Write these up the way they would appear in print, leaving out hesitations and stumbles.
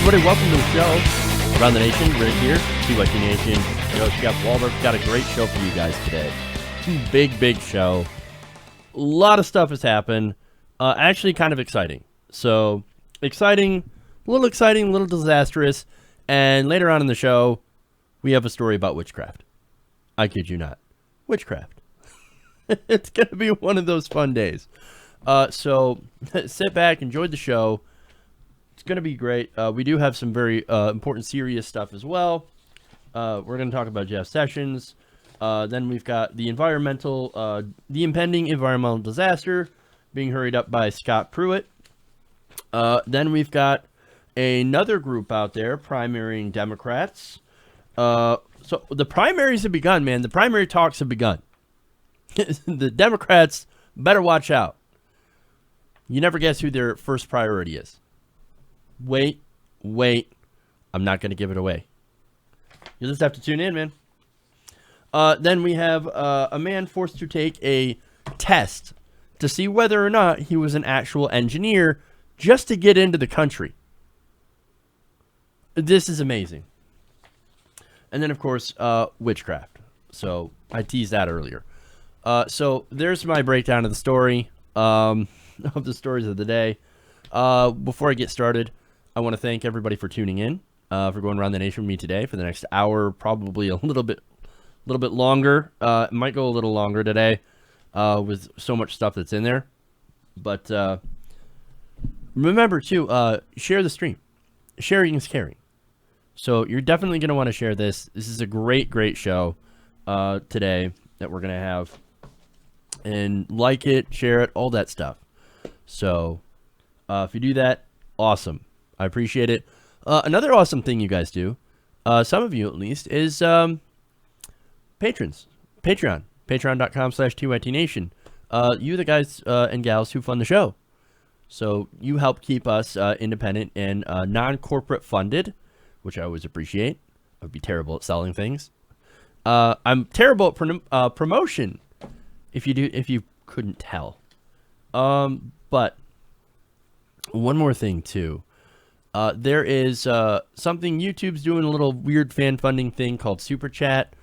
everybody, welcome to the show. Around the Nation, Rick here, TYT Nation. Yo, Chef Waldorf, got a great show for you guys today. Big show. A lot of stuff has happened. Actually kind of exciting. So, a little disastrous. And later on in the show, we have a story about witchcraft. I kid you not. Witchcraft. It's going to be one of those fun days. So, sit back, enjoy the show. It's going to be great. We do have some very important, serious stuff as well. We're going to talk about Jeff Sessions. Then we've got the impending environmental disaster being hurried up by Scott Pruitt. Then we've got another group out there primarying Democrats. So the primaries have begun, man. The primary talks have begun. The Democrats better watch out. You never guess who their first priority is. Wait. I'm not going to give it away. You'll just have to tune in, man. Then we have a man forced to take a test to see whether or not he was an actual engineer just to get into the country. This is amazing. And then, of course, witchcraft. So I teased that earlier. So there's my breakdown of the story, of the stories of the day. Before I get started, I want to thank everybody for tuning in, for going around the nation with me today for the next hour, probably a little bit longer. It might go a little longer today, with so much stuff that's in there. But remember to share the stream. Sharing is caring. So you're definitely going to want to share this. This is a great show today that we're going to have. And like it, share it, all that stuff. So if you do that, awesome. I appreciate it. Another awesome thing you guys do, some of you at least, is patrons. Patreon. Patreon.com/TYTNation. You the guys and gals who fund the show. So you help keep us independent and non-corporate funded, which I always appreciate. I would be terrible at selling things. I'm terrible at promotion, if you couldn't tell. But one more thing too. There is something YouTube's doing, a little weird fan funding thing called Super Chat.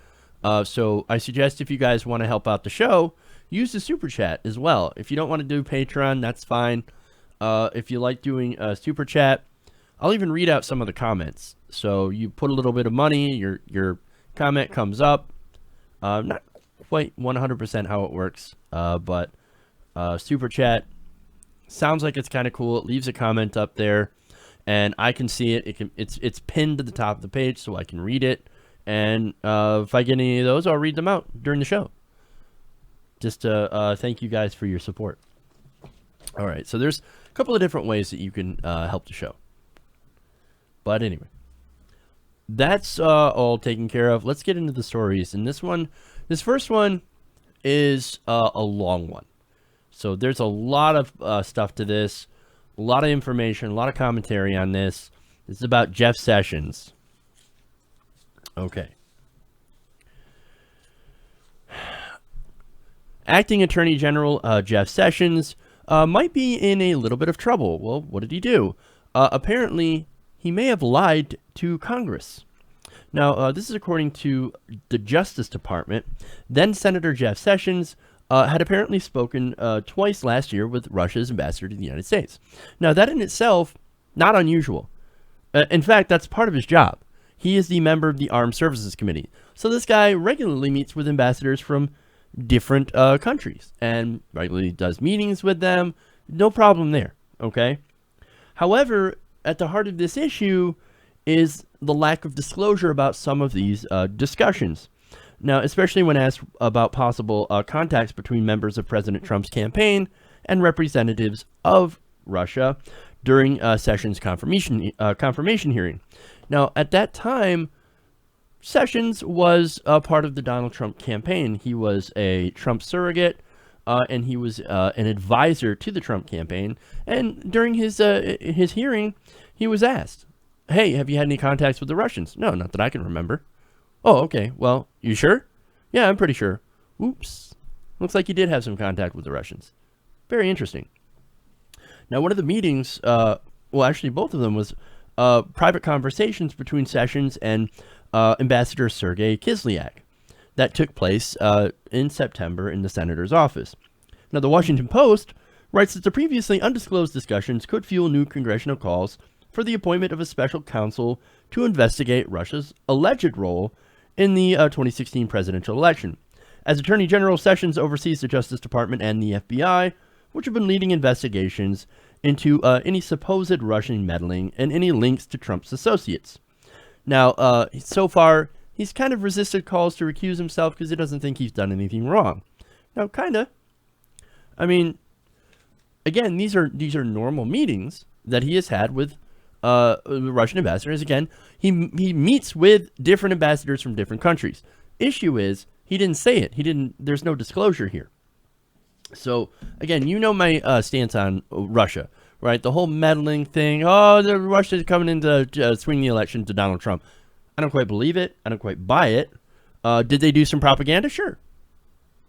So I suggest if you guys want to help out the show, use the Super Chat as well. If you don't want to do Patreon, that's fine. If you like doing Super Chat, I'll even read out some of the comments. So you put a little bit of money, your comment comes up. Not quite 100% how it works, but Super Chat sounds like it's kind of cool. It leaves a comment up there, and I can see it. It's pinned to the top of the page, so I can read it. And if I get any of those, I'll read them out during the show. Just to thank you guys for your support. All right, so there's a couple of different ways that you can help the show. But anyway, that's all taken care of. Let's get into the stories. And this first one is a long one. So there's a lot of stuff to this, a lot of information, a lot of commentary on this. This is about Jeff Sessions. Okay. Acting Attorney General Jeff Sessions might be in a little bit of trouble. Well, what did he do? Apparently, he may have lied to Congress. Now, this is according to the Justice Department. Then Senator Jeff Sessions had apparently spoken twice last year with Russia's ambassador to the United States. Now, that in itself, not unusual. In fact, that's part of his job. He is the member of the Armed Services Committee. So this guy regularly meets with ambassadors from different countries and regularly does meetings with them. No problem there, okay? However, at the heart of this issue is the lack of disclosure about some of these discussions. Now, especially when asked about possible contacts between members of President Trump's campaign and representatives of Russia during Sessions' confirmation hearing. Now, at that time, Sessions was part of the Donald Trump campaign. He was a Trump surrogate, and he was an advisor to the Trump campaign. And during his hearing, he was asked, "Hey, have you had any contacts with the Russians?" "No, not that I can remember." "Oh, okay. Well, you sure?" "Yeah, I'm pretty sure." "Oops. Looks like you did have some contact with the Russians." Very interesting. Now, one of the meetings, well, actually both of them, was private conversations between Sessions and Ambassador Sergei Kislyak that took place in September in the senator's office. Now, the Washington Post writes that the previously undisclosed discussions could fuel new congressional calls for the appointment of a special counsel to investigate Russia's alleged role in the 2016 presidential election. As Attorney General, Sessions oversees the Justice Department and the FBI, which have been leading investigations into any supposed Russian meddling and any links to Trump's associates. Now, so far, he's kind of resisted calls to recuse himself because he doesn't think he's done anything wrong. Now, kinda. I mean, again, these are normal meetings that he has had with Russian ambassadors. Again, he meets with different ambassadors from different countries. Issue is, he didn't say it. There's no disclosure here. So, again, you know my stance on Russia, right? The whole meddling thing. Oh, Russia's coming in to swing the election to Donald Trump. I don't quite believe it. I don't quite buy it. Did they do some propaganda? Sure.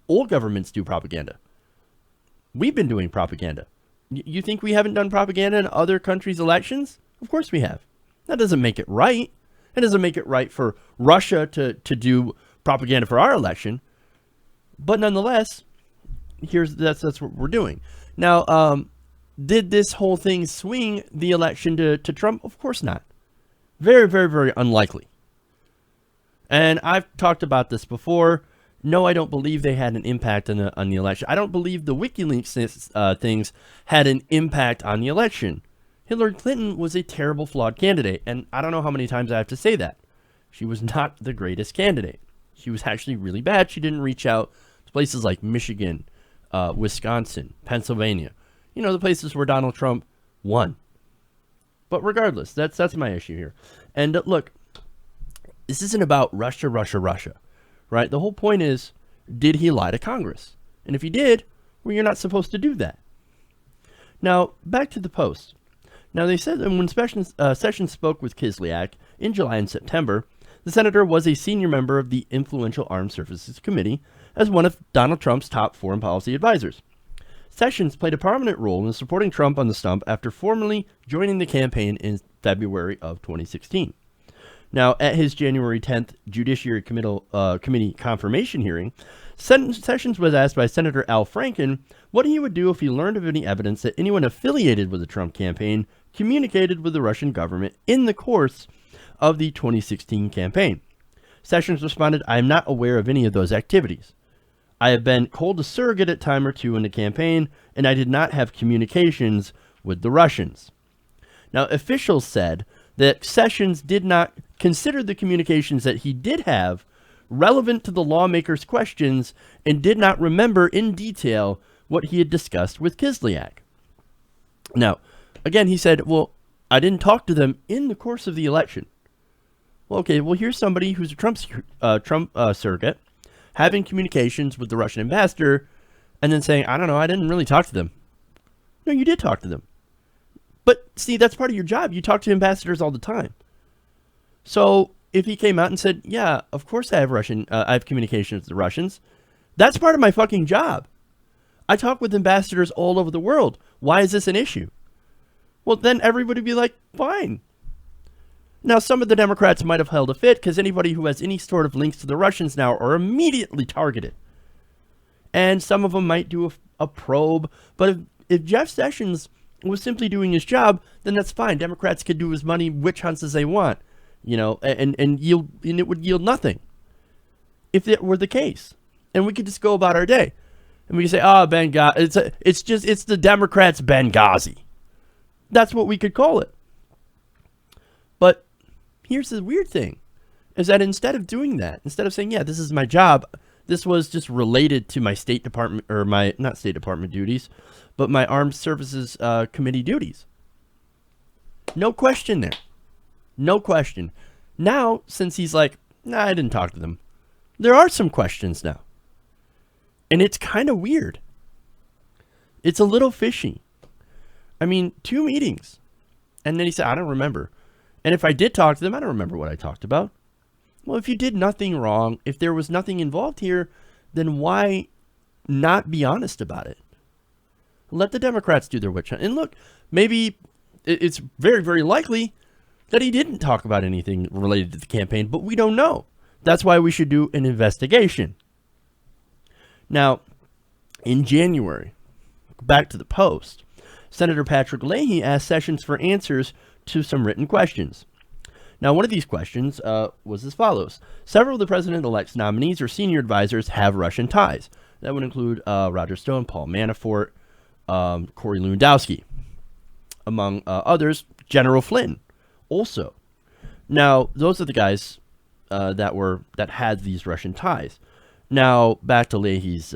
All governments do propaganda. We've been doing propaganda. You think we haven't done propaganda in other countries' elections? Of course we have. That doesn't make it right. It doesn't make it right for Russia to do propaganda for our election. But nonetheless, that's what we're doing. Now, did this whole thing swing the election to Trump? Of course not. Very, very, very unlikely. And I've talked about this before. No, I don't believe they had an impact on the election. I don't believe the WikiLeaks things had an impact on the election. Hillary Clinton was a terrible, flawed candidate, and I don't know how many times I have to say that. She was not the greatest candidate. She was actually really bad. She didn't reach out to places like Michigan, Wisconsin, Pennsylvania. You know, the places where Donald Trump won. But regardless, that's my issue here. And look, this isn't about Russia, right? The whole point is, did he lie to Congress? And if he did, well, you're not supposed to do that. Now, back to the Post. Now, they said that when Sessions spoke with Kislyak in July and September, the senator was a senior member of the influential Armed Services Committee as one of Donald Trump's top foreign policy advisors. Sessions played a prominent role in supporting Trump on the stump after formally joining the campaign in February of 2016. Now, at his January 10th Judiciary Committee confirmation hearing, Sessions was asked by Senator Al Franken what he would do if he learned of any evidence that anyone affiliated with the Trump campaign communicated with the Russian government in the course of the 2016 campaign. Sessions responded, "I am not aware of any of those activities. I have been called a surrogate at time or two in the campaign, and I did not have communications with the Russians." Now, officials said that Sessions did not consider the communications that he did have relevant to the lawmakers' questions and did not remember in detail what he had discussed with Kislyak. Now, again, he said, well, I didn't talk to them in the course of the election. Well, okay, well, here's somebody who's a Trump surrogate having communications with the Russian ambassador and then saying, I don't know, I didn't really talk to them. No, you did talk to them. But see, that's part of your job. You talk to ambassadors all the time. So if he came out and said, yeah, of course I have communications with the Russians, that's part of my fucking job. I talk with ambassadors all over the world. Why is this an issue? Well, then everybody would be like, fine. Now, some of the Democrats might have held a fit because anybody who has any sort of links to the Russians now are immediately targeted. And some of them might do a probe. But if Jeff Sessions was simply doing his job, then that's fine. Democrats could do as many witch hunts as they want, you know, and it would yield nothing if it were the case. And we could just go about our day. And we could say, oh, Benghazi, it's the Democrats' Benghazi. That's what we could call it. But here's the weird thing, is that instead of doing that, instead of saying, yeah, this is my job, this was just related to my State Department, or my, not State Department duties, but my Armed Services Committee duties. No question there. No question. Now, since he's like, nah, I didn't talk to them, there are some questions now. And it's kind of weird. It's a little fishy. I mean, 2 meetings. And then he said, I don't remember. And if I did talk to them, I don't remember what I talked about. Well, if you did nothing wrong, if there was nothing involved here, then why not be honest about it? Let the Democrats do their witch hunt. And look, maybe it's very, very likely that he didn't talk about anything related to the campaign, but we don't know. That's why we should do an investigation. Now, in January, back to the Post, Senator Patrick Leahy asked Sessions for answers to some written questions. Now, one of these questions was as follows. Several of the president-elect's nominees or senior advisors have Russian ties. That would include Roger Stone, Paul Manafort, Corey Lewandowski, among others, General Flynn also. Now, those are the guys that had these Russian ties. Now, back to Leahy's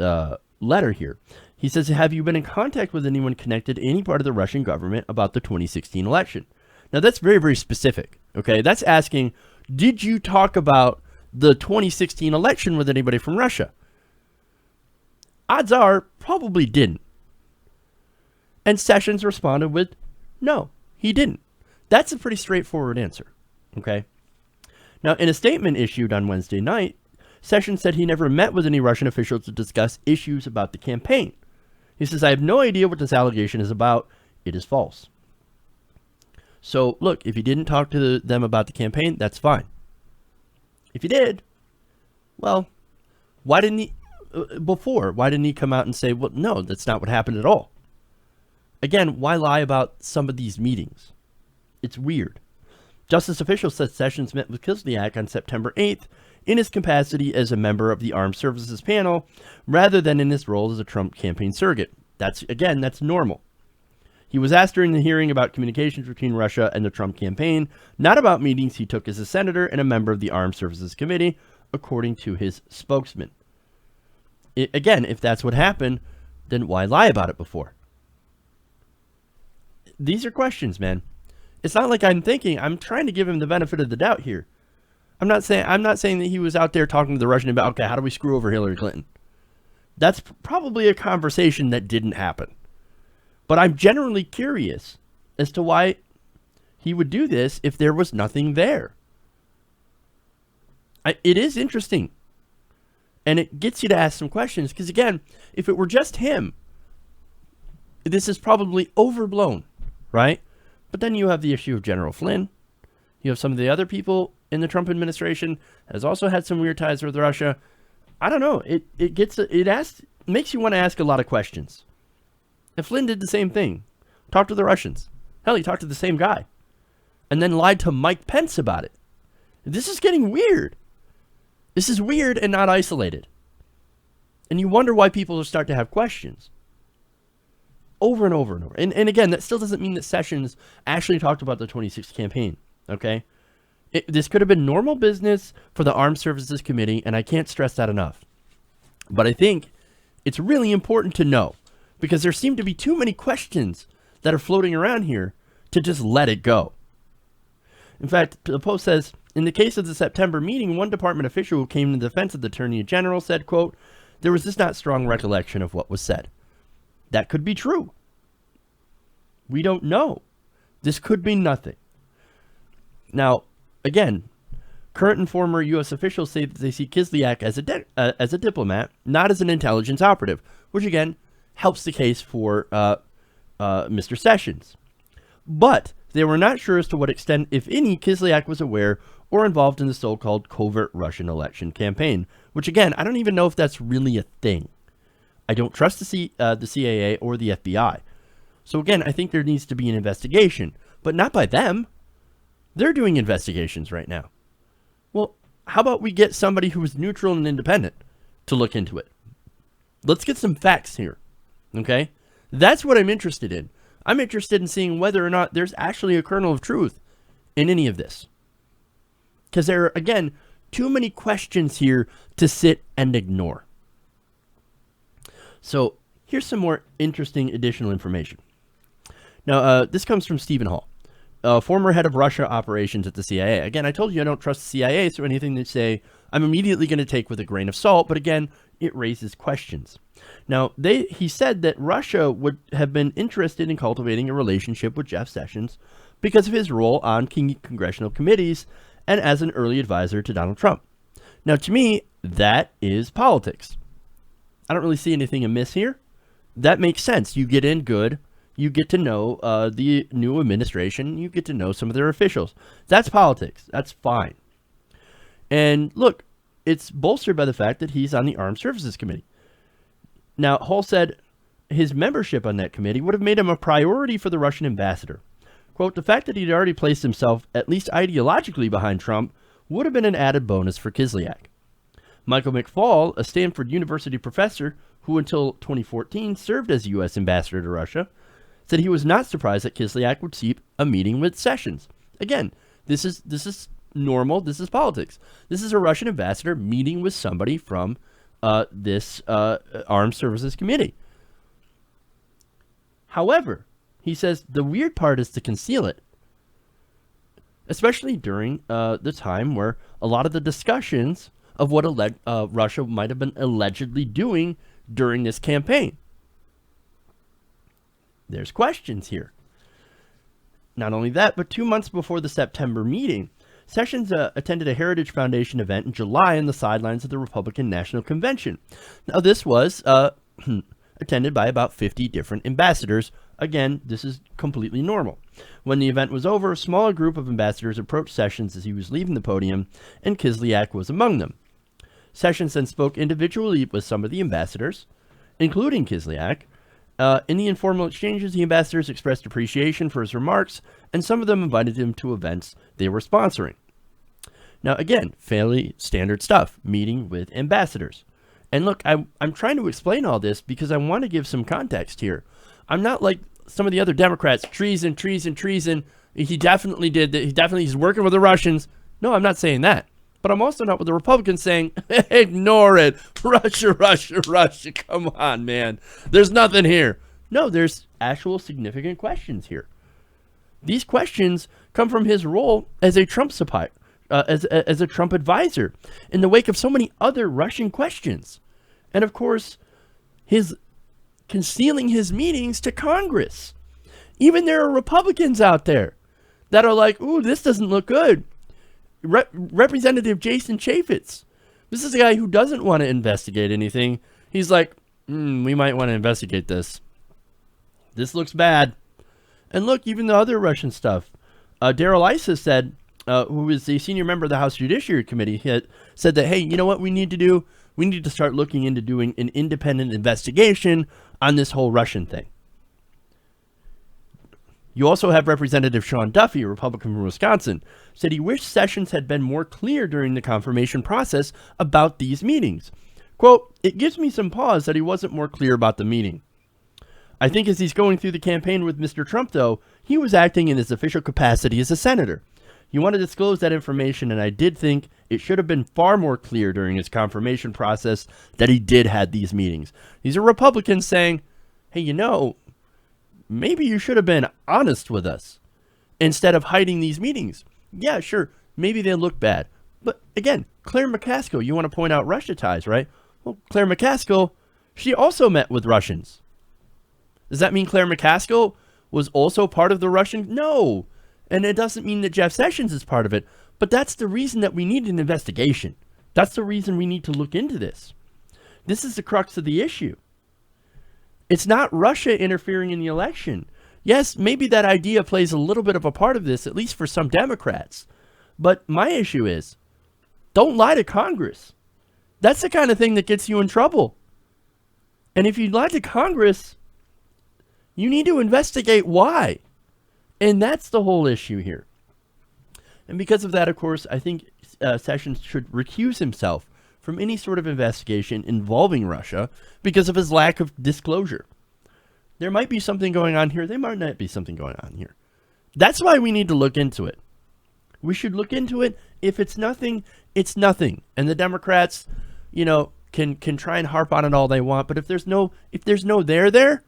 letter here. He says, have you been in contact with anyone connected to any part of the Russian government about the 2016 election? Now, that's very, very specific, okay? That's asking, did you talk about the 2016 election with anybody from Russia? Odds are, probably didn't. And Sessions responded with, no, he didn't. That's a pretty straightforward answer, okay? Now, in a statement issued on Wednesday night, Sessions said he never met with any Russian officials to discuss issues about the campaign. He says, I have no idea what this allegation is about. It is false. So, look, if he didn't talk to them about the campaign, that's fine. If he did, well, why didn't he, why didn't he come out and say, well, no, that's not what happened at all? Again, why lie about some of these meetings? It's weird. Justice officials said Sessions met with Kislyak on September 8th in his capacity as a member of the Armed Services Panel, rather than in his role as a Trump campaign surrogate. That's normal. He was asked during the hearing about communications between Russia and the Trump campaign, not about meetings he took as a senator and a member of the Armed Services Committee, according to his spokesman. Again, if that's what happened, then why lie about it before? These are questions, man. It's not like I'm trying to give him the benefit of the doubt here. I'm not saying that he was out there talking to the Russian about, okay, how do we screw over Hillary Clinton? That's probably a conversation that didn't happen. But I'm generally curious as to why he would do this if there was nothing there. It is interesting. And it gets you to ask some questions. Because again, if it were just him, this is probably overblown, right? But then you have the issue of General Flynn. You have some of the other people in the Trump administration has also had some weird ties with Russia. I don't know. It makes you want to ask a lot of questions. And Flynn did the same thing. Talked to the Russians. Hell, he talked to the same guy. And then lied to Mike Pence about it. This is getting weird. This is weird and not isolated. And you wonder why people start to have questions. Over and over and over. And again, that still doesn't mean that Sessions actually talked about the 2016 campaign. Okay? This could have been normal business for the Armed Services Committee, and I can't stress that enough. But I think it's really important to know, because there seem to be too many questions that are floating around here to just let it go. In fact, the Post says, in the case of the September meeting, one department official who came to the defense of the Attorney General said, quote, there was just not strong recollection of what was said. That could be true. We don't know. This could be nothing. Now, again, current and former U.S. officials say that they see Kislyak as a diplomat, not as an intelligence operative, which again helps the case for Mr. Sessions. But they were not sure as to what extent, if any, Kislyak was aware or involved in the so-called covert Russian election campaign, which again, I don't even know if that's really a thing. I don't trust the CIA or the FBI. So again, I think there needs to be an investigation, but not by them. They're doing investigations right now. Well, how about we get somebody who is neutral and independent to look into it? Let's get some facts here, okay? That's what I'm interested in. I'm interested in seeing whether or not there's actually a kernel of truth in any of this. Because there are, again, too many questions here to sit and ignore. So here's some more interesting additional information. Now, this comes from Stephen Hall, former head of Russia operations at the CIA. Again, I told you I don't trust the CIA, so anything they say, I'm immediately going to take with a grain of salt. But again, it raises questions. Now, he said that Russia would have been interested in cultivating a relationship with Jeff Sessions because of his role on congressional committees and as an early advisor to Donald Trump. Now, to me, that is politics. I don't really see anything amiss here. That makes sense. You get in good. You get to know the new administration. You get to know some of their officials. That's politics. That's fine. And look, it's bolstered by the fact that he's on the Armed Services Committee. Now, Hull said his membership on that committee would have made him a priority for the Russian ambassador. Quote, the fact that he'd already placed himself, at least ideologically, behind Trump would have been an added bonus for Kislyak. Michael McFaul, a Stanford University professor who until 2014 served as U.S. ambassador to Russia, said he was not surprised that Kislyak would seek a meeting with Sessions. Again, this is normal. This is politics. This is a Russian ambassador meeting with somebody from this Armed Services Committee. However, he says the weird part is to conceal it, especially during the time where a lot of the discussions of what Russia might have been allegedly doing during this campaign. There's questions here. Not only that, but 2 months before the September meeting, Sessions attended a Heritage Foundation event in July on the sidelines of the Republican National Convention. Now, this was attended by about 50 different ambassadors. Again, this is completely normal. When the event was over, a smaller group of ambassadors approached Sessions as he was leaving the podium, and Kislyak was among them. Sessions then spoke individually with some of the ambassadors, including Kislyak. In the informal exchanges, the ambassadors expressed appreciation for his remarks, and some of them invited him to events they were sponsoring. Now, again, fairly standard stuff, meeting with ambassadors. And look, I'm trying to explain all this because I want to give some context here. I'm not like some of the other Democrats, treason. He definitely did that. He's working with the Russians. No, I'm not saying that. But I'm also not with the Republicans saying, ignore it. Russia. Come on, man. There's nothing here. No, there's actual significant questions here. These questions come from his role as a Trump supplier, as a Trump advisor in the wake of so many other Russian questions. And of course, his concealing his meetings to Congress. Even there are Republicans out there that are like, ooh, this doesn't look good. Representative Jason Chaffetz. This is a guy who doesn't want to investigate anything. He's like, we might want to investigate this. This looks bad. And look, even the other Russian stuff. Darrell Issa said, who is a senior member of the House Judiciary Committee, said that, hey, you know what we need to do? We need to start looking into doing an independent investigation on this whole Russian thing. You also have Representative Sean Duffy, a Republican from Wisconsin, said he wished Sessions had been more clear during the confirmation process about these meetings. Quote, it gives me some pause that he wasn't more clear about the meeting. I think as he's going through the campaign with Mr. Trump, though, he was acting in his official capacity as a senator. You want to disclose that information, and I did think it should have been far more clear during his confirmation process that he did have these meetings. These are Republicans saying, hey, you know, maybe you should have been honest with us instead of hiding these meetings. Yeah, sure, maybe they look bad. But again, Claire McCaskill, you want to point out Russia ties, right? Well, Claire McCaskill, she also met with Russians. Does that mean Claire McCaskill was also part of the Russian? No. And it doesn't mean that Jeff Sessions is part of it. But that's the reason that we need an investigation. That's the reason we need to look into this. This is the crux of the issue. It's not Russia interfering in the election. Yes, maybe that idea plays a little bit of a part of this, at least for some Democrats. But my issue is, don't lie to Congress. That's the kind of thing that gets you in trouble. And if you lie to Congress, you need to investigate why. And that's the whole issue here. And because of that, of course, I think Sessions should recuse himself from any sort of investigation involving Russia because of his lack of disclosure. There might be something going on here. There might not be something going on here. That's why we need to look into it. We should look into it. If it's nothing, it's nothing. And the Democrats, you know, can try and harp on it all they want. But if there's no there,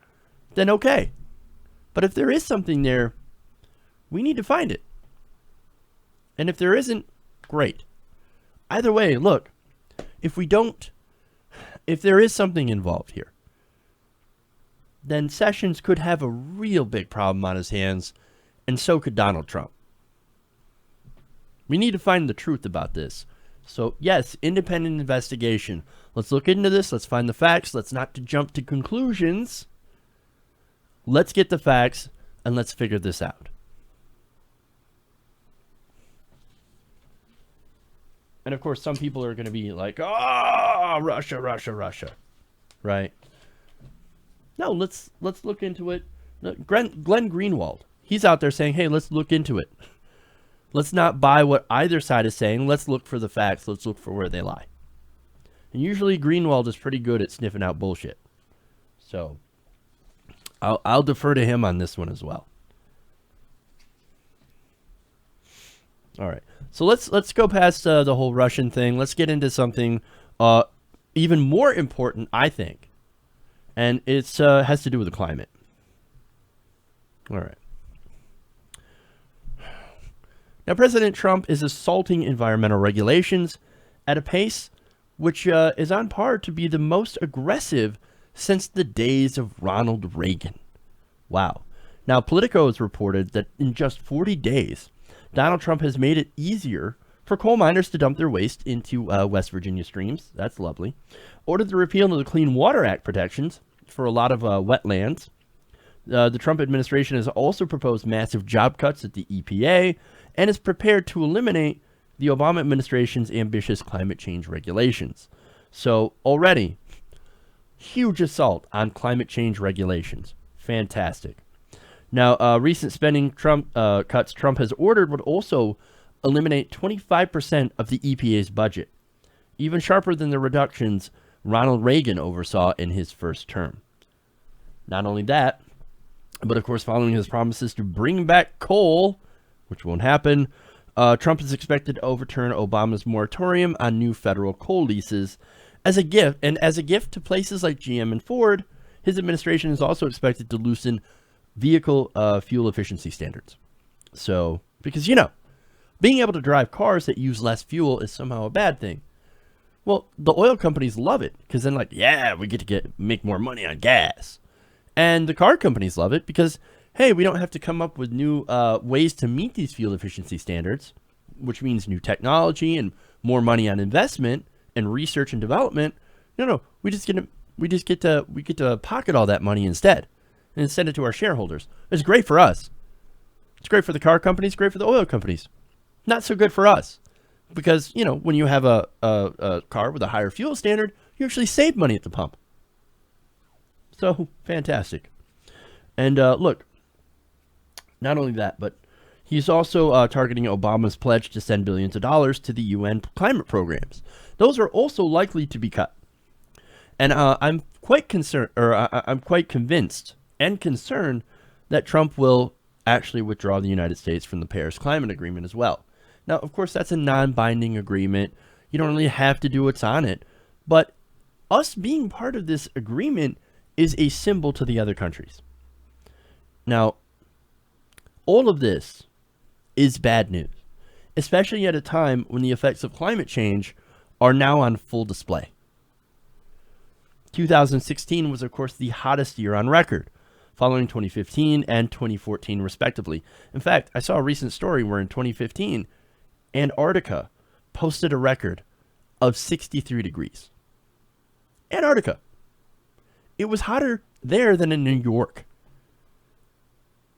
then okay. But if there is something there, we need to find it. And if there isn't, great. Either way, look, if there is something involved here, then Sessions could have a real big problem on his hands, and so could Donald Trump. We need to find the truth about this. So, yes, independent investigation. Let's look into this. Let's find the facts. Let's not jump to conclusions Let's get the facts and let's figure this out. And of course, some people are going to be like, "Oh, Russia, Russia, Russia," right? No, let's look into it. Glenn Greenwald, he's out there saying, "Hey, let's look into it. Let's not buy what either side is saying. Let's look for the facts. Let's look for where they lie." And usually, Greenwald is pretty good at sniffing out bullshit. So, I'll defer to him on this one as well. All right. So let's go past the whole Russian thing. Let's get into something even more important, I think, and it's has to do with the climate. All right. Now, President Trump is assaulting environmental regulations at a pace which is on par to be the most aggressive since the days of Ronald Reagan. Wow. Now, Politico has reported that in just 40 days, Donald Trump has made it easier for coal miners to dump their waste into West Virginia streams. That's lovely. Ordered the repeal of the Clean Water Act protections for a lot of wetlands. The Trump administration has also proposed massive job cuts at the EPA and is prepared to eliminate the Obama administration's ambitious climate change regulations. So already, huge assault on climate change regulations. Fantastic. Now, recent spending cuts Trump has ordered would also eliminate 25% of the EPA's budget, even sharper than the reductions Ronald Reagan oversaw in his first term. Not only that, but of course, following his promises to bring back coal, which won't happen, Trump is expected to overturn Obama's moratorium on new federal coal leases as a gift. And as a gift to places like GM and Ford, his administration is also expected to loosen vehicle fuel efficiency standards. So, because, being able to drive cars that use less fuel is somehow a bad thing. Well, the oil companies love it because then, we get to make more money on gas. And the car companies love it because, hey, we don't have to come up with new ways to meet these fuel efficiency standards, which means new technology and more money on investment and research and development. No, we get to pocket all that money instead and send it to our shareholders. It's great for us. It's great for the car companies, great for the oil companies. Not so good for us because, when you have a car with a higher fuel standard, you actually save money at the pump. So, fantastic. And look, not only that, but he's also targeting Obama's pledge to send billions of dollars to the UN climate programs. Those are also likely to be cut. And I'm quite concerned, or I'm quite convinced and concerned that Trump will actually withdraw the United States from the Paris Climate Agreement as well. Now, of course, that's a non-binding agreement. You don't really have to do what's on it. But us being part of this agreement is a symbol to the other countries. Now, all of this is bad news, especially at a time when the effects of climate change are now on full display. 2016 was, of course, the hottest year on record, following 2015 and 2014, respectively. In fact, I saw a recent story where in 2015, Antarctica posted a record of 63 degrees. Antarctica. It was hotter there than in New York.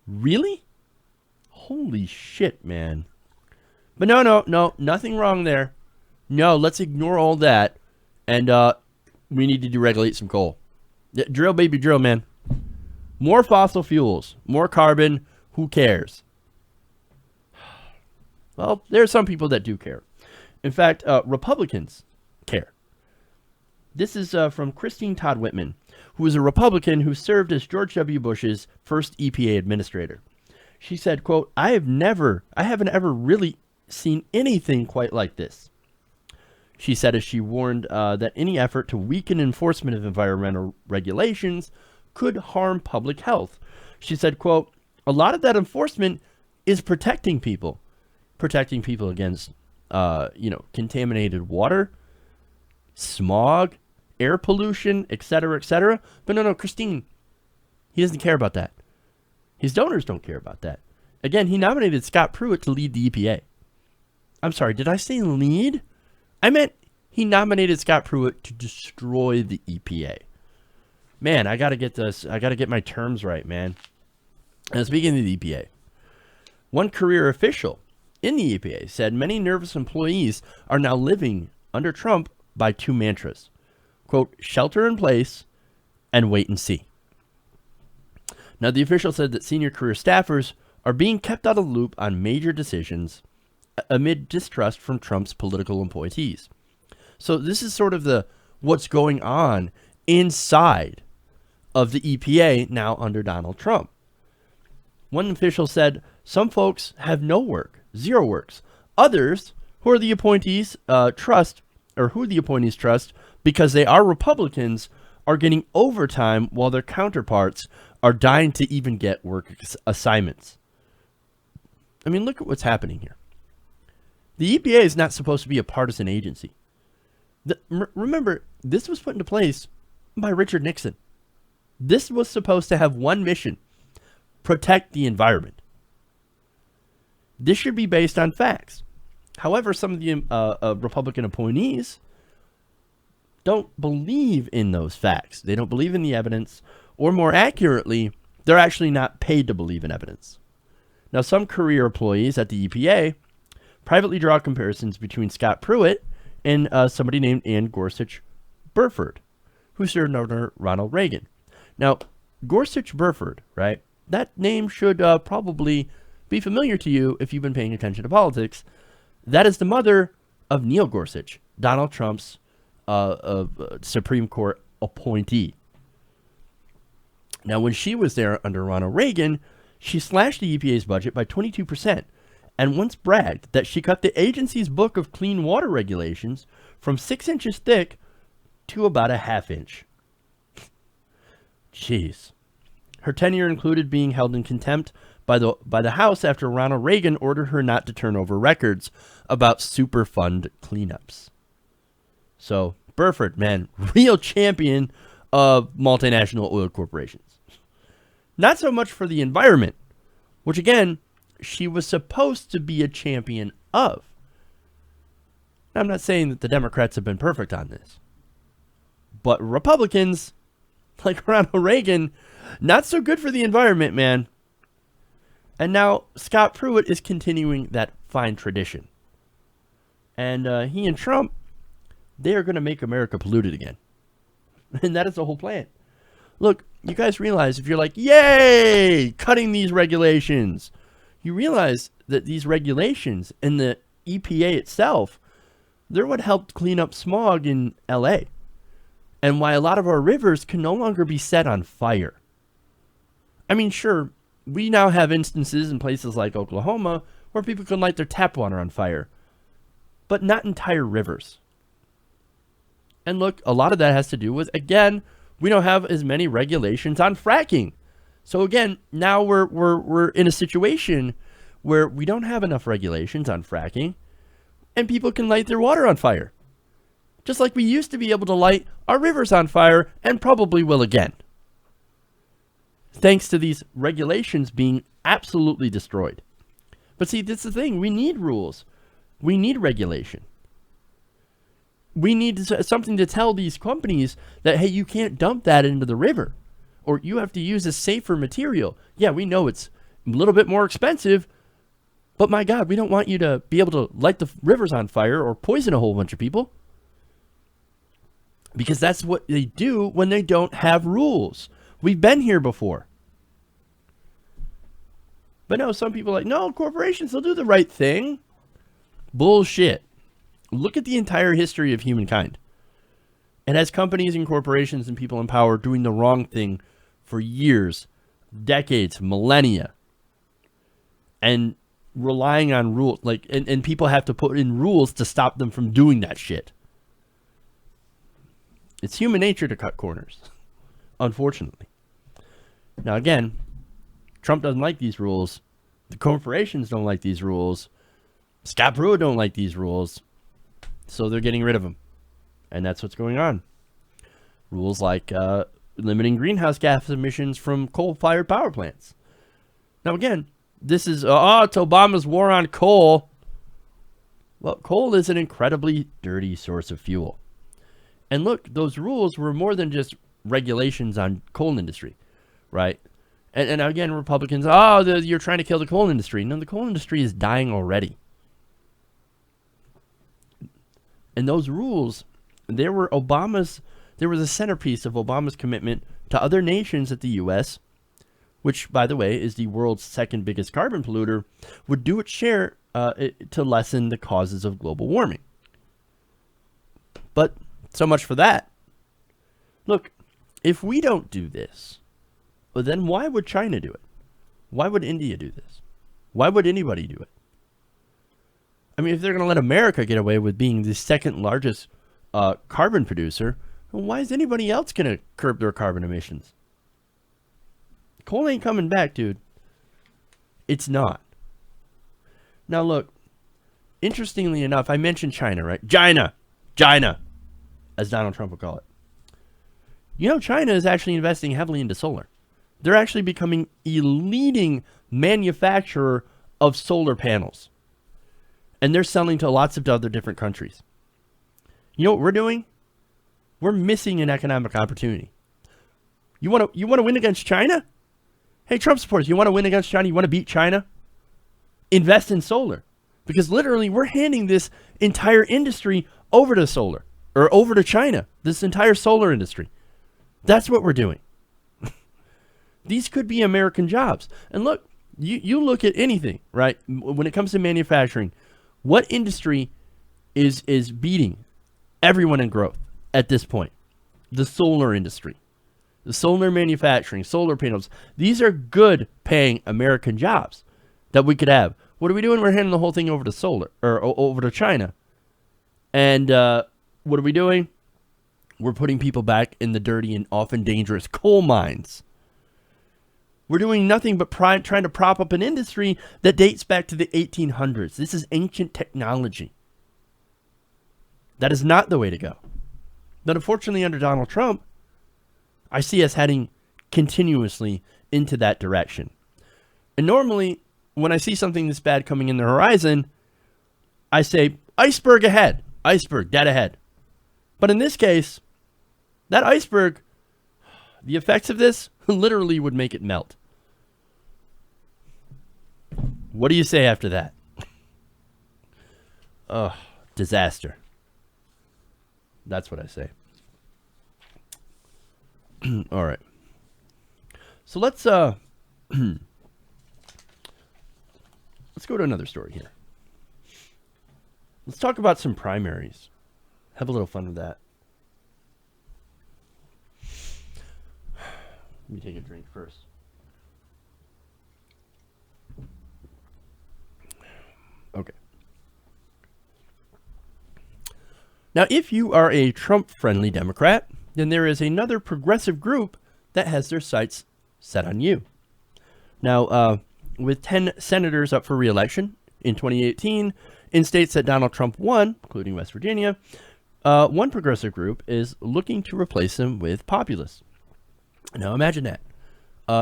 Really? Holy shit, man. But no, nothing wrong there. No, let's ignore all that. And we need to deregulate some coal. Drill, baby, drill, man. More fossil fuels, more carbon. Who cares? Well, there are some people that do care. In fact, Republicans care. This is from Christine Todd Whitman, who is a Republican who served as George W. Bush's first EPA administrator. She said, quote, I haven't ever really seen anything quite like this. She said as she warned that any effort to weaken enforcement of environmental regulations could harm public health. She said, quote, a lot of that enforcement is protecting people against, contaminated water, smog, air pollution, etc., etc. But no, Christine, he doesn't care about that. His donors don't care about that. Again, he nominated Scott Pruitt to lead the EPA. I'm sorry, did I say lead? I meant he nominated Scott Pruitt to destroy the EPA. Man, I got to get this. I got to get my terms right, man. And speaking of the EPA, one career official in the EPA said many nervous employees are now living under Trump by two mantras. Quote, shelter in place and wait and see. Now, the official said that senior career staffers are being kept out of the loop on major decisions amid distrust from Trump's political appointees. So this is sort of the what's going on inside of the EPA now under Donald Trump. One official said some folks have no work, zero works. Others, who are the appointees trust because they are Republicans, are getting overtime while their counterparts are dying to even get work assignments. I mean, look at what's happening here. The EPA is not supposed to be a partisan agency. Remember, this was put into place by Richard Nixon. This was supposed to have one mission: protect the environment. This should be based on facts. However, some of the Republican appointees don't believe in those facts. They don't believe in the evidence, or more accurately, they're actually not paid to believe in evidence. Now, some career employees at the EPA privately draw comparisons between Scott Pruitt and somebody named Ann Gorsuch Burford, who served under Ronald Reagan. Now, Gorsuch Burford, right? That name should probably be familiar to you if you've been paying attention to politics. That is the mother of Neil Gorsuch, Donald Trump's Supreme Court appointee. Now, when she was there under Ronald Reagan, she slashed the EPA's budget by 22%, and once bragged that she cut the agency's book of clean water regulations from 6 inches thick to about a half inch. Jeez. Her tenure included being held in contempt by the House after Ronald Reagan ordered her not to turn over records about Superfund cleanups. So, Burford, man, real champion of multinational oil corporations. Not so much for the environment, which again, she was supposed to be a champion of. Now, I'm not saying that the Democrats have been perfect on this, but Republicans, like Ronald Reagan, not so good for the environment, man. And now Scott Pruitt is continuing that fine tradition. And he and Trump, they are going to make America polluted again. And that is the whole plan. Look, you guys realize if you're like, yay, cutting these regulations, you realize that these regulations and the EPA itself, they're what helped clean up smog in LA. And why a lot of our rivers can no longer be set on fire. I mean, sure, we now have instances in places like Oklahoma where people can light their tap water on fire, but not entire rivers. And look, a lot of that has to do with, again, we don't have as many regulations on fracking. So again, now we're in a situation where we don't have enough regulations on fracking, and people can light their water on fire. Just like we used to be able to light our rivers on fire, and probably will again. Thanks to these regulations being absolutely destroyed. But see, that's the thing. We need rules. We need regulation. We need something to tell these companies that, hey, you can't dump that into the river, or you have to use a safer material. Yeah, we know it's a little bit more expensive, but my God, we don't want you to be able to light the rivers on fire or poison a whole bunch of people. Because that's what they do when they don't have rules. We've been here before. But no, some people are like, no, corporations, they'll do the right thing. Bullshit. Look at the entire history of humankind. It has companies and corporations and people in power doing the wrong thing for years, decades, millennia. And relying on rules. And people have to put in rules to stop them from doing that shit. It's human nature to cut corners, unfortunately. Now, again, Trump doesn't like these rules. The corporations don't like these rules. Scott Pruitt don't like these rules. So they're getting rid of them. And that's what's going on. Rules like limiting greenhouse gas emissions from coal-fired power plants. Now, again, this is, it's Obama's war on coal. Well, coal is an incredibly dirty source of fuel. And look, those rules were more than just regulations on coal industry, right? And again, Republicans, oh, you're trying to kill the coal industry. No, the coal industry is dying already. And those rules, there was a centerpiece of Obama's commitment to other nations that the U.S., which, by the way, is the world's second biggest carbon polluter, would do its share to lessen the causes of global warming. But so much for that. Look, if we don't do this, well, then why would China do it? Why would India do this? Why would anybody do it? I mean, if they're going to let America get away with being the second largest carbon producer, well, why is anybody else going to curb their carbon emissions? Coal ain't coming back, dude. It's not. Now, look, interestingly enough, I mentioned China, right? China, as Donald Trump would call it. You know, China is actually investing heavily into solar. They're actually becoming a leading manufacturer of solar panels. And they're selling to lots of other different countries. You know what we're doing? We're missing an economic opportunity. You want to win against China? Hey, Trump supporters, you want to win against China? You want to beat China? Invest in solar. Because literally, we're handing this entire industry over to solar. Or over to China. This entire solar industry. That's what we're doing. These could be American jobs. And look, you look at anything, right? When it comes to manufacturing, what industry is beating everyone in growth at this point? The solar industry. The solar manufacturing, solar panels. These are good paying American jobs that we could have. What are we doing? We're handing the whole thing over to solar or over to China. And what are we doing? We're putting people back in the dirty and often dangerous coal mines. We're doing nothing but trying to prop up an industry that dates back to the 1800s. This is ancient technology. That is not the way to go. But unfortunately, under Donald Trump, I see us heading continuously into that direction. And normally, when I see something this bad coming in the horizon, I say, iceberg ahead. Iceberg, dead ahead. But in this case, that iceberg, the effects of this literally would make it melt. What do you say after that? Oh, disaster. That's what I say. All right. So let's go to another story here. Let's talk about some primaries. Have a little fun with that. Let me take a drink first. Okay. Now, if you are a Trump-friendly Democrat, then there is another progressive group that has their sights set on you. Now, with 10 senators up for re-election in 2018 in states that Donald Trump won, including West Virginia, one progressive group is looking to replace them with populists. Now, imagine that.